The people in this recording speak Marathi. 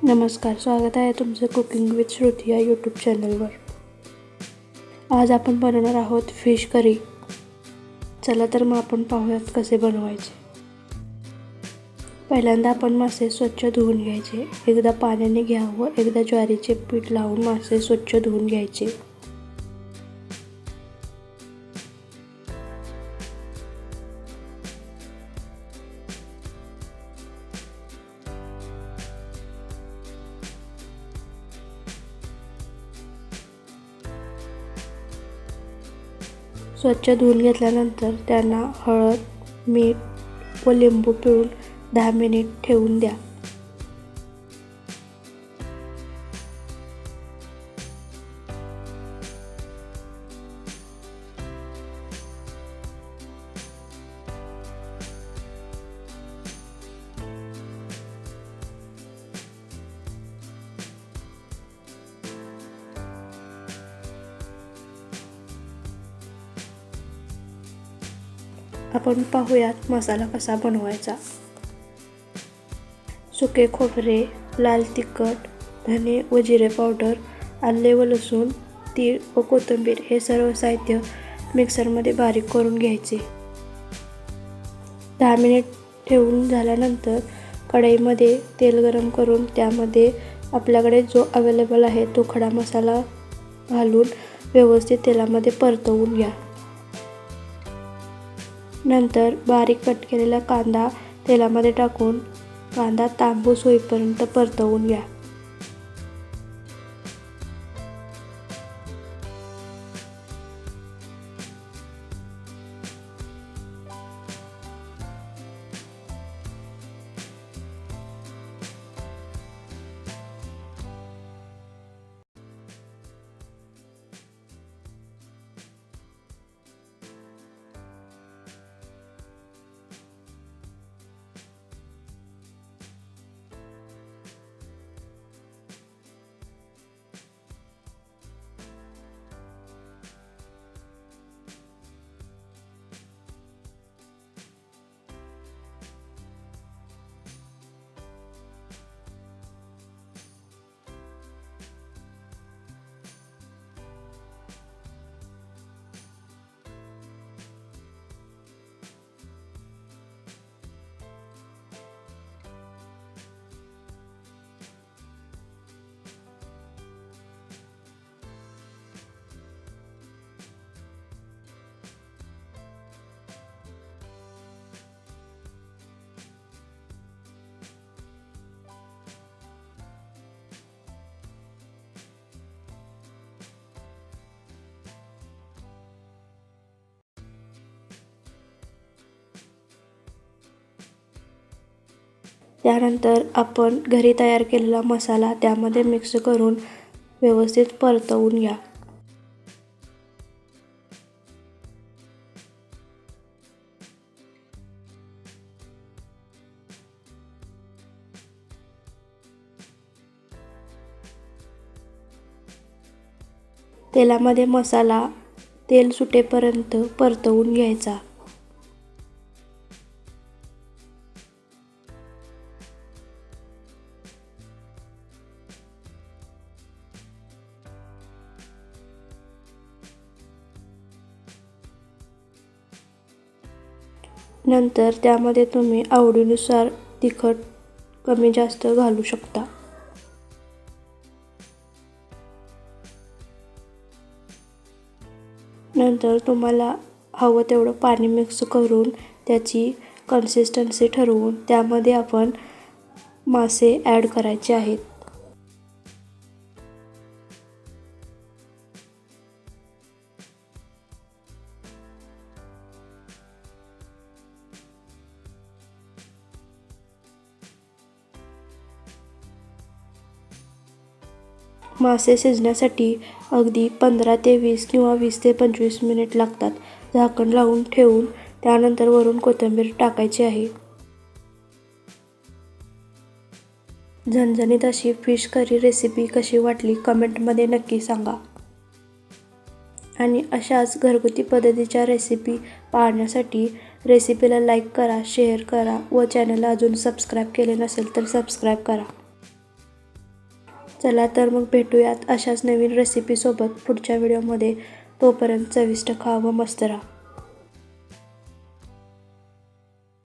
नमस्कार, स्वागत आहे तुमचं कुकिंग विथ श्रुती या यूट्यूब चॅनलवर. आज आपण बनवणार आहोत फिश करी. चला तर मग आपण पाहूयात कसे बनवायचे. पहिल्यांदा आपण मासे स्वच्छ धुवून घ्यायचे. एकदा पाण्याने घ्यावं, एकदा ज्वारीचे पीठ लावून मासे स्वच्छ धुवून घ्यायचे. स्वच्छ धुवून घेतल्यानंतर त्यांना हळद, मीठ व लिंबू पिळून 10 मिनिट ठेवून द्या. आपण पाहूयात मसाला कसा बनवायचा. सुके खोबरे, लाल तिखट, धने व जिरे पावडर, आले व लसूण, तीळ व कोथिंबीर हे सर्व साहित्य मिक्सरमध्ये बारीक करून घ्यायचे. 10 मिनिट ठेवून झाल्यानंतर कढईमध्ये तेल गरम करून त्यामध्ये आपल्याकडे जो अवेलेबल आहे तो खडा मसाला घालून व्यवस्थित तेलामध्ये परतवून घ्या. नंतर बारीक कट केलेला कांदा तेलामध्ये टाकून कांदा तांबूस होईपर्यंत परतवून घ्या. त्यानंतर आपण घरी तयार केलेला मसाला त्यामध्ये मिक्स करून व्यवस्थित परतवून घ्या. तेलामध्ये मसाला तेल सुटेपर्यंत परतवून घ्यायचा. नंतर त्यामध्ये तुम्ही आवडीनुसार तिखट कमी जास्त घालू शकता. नंतर तुम्हाला हवं तेवढं पाणी मिक्स करून त्याची कन्सिस्टन्सी ठरवून त्यामध्ये आपण मासे ॲड करायचे आहेत. मासे शिजण्यासाठी अगदी 15 ते 20 किंवा 20 ते 25 मिनिट लागतात. झाकण लावून ठेवून त्यानंतर वरून कोथिंबीर टाकायची आहे. झणझणीत अशी फिश करी रेसिपी कशी वाटली कमेंटमध्ये नक्की सांगा. आणि अशाच घरगुती पद्धतीच्या रेसिपी पाहण्यासाठी रेसिपीला लाईक करा, शेअर करा व चॅनलला अजून सबस्क्राईब केले नसेल तर सबस्क्राईब करा. चला तर मग भेटूयात अशाच नवीन रेसिपीसोबत पुढच्या व्हिडिओमध्ये. तोपर्यंत चविष्ट खा व मस्त राहा.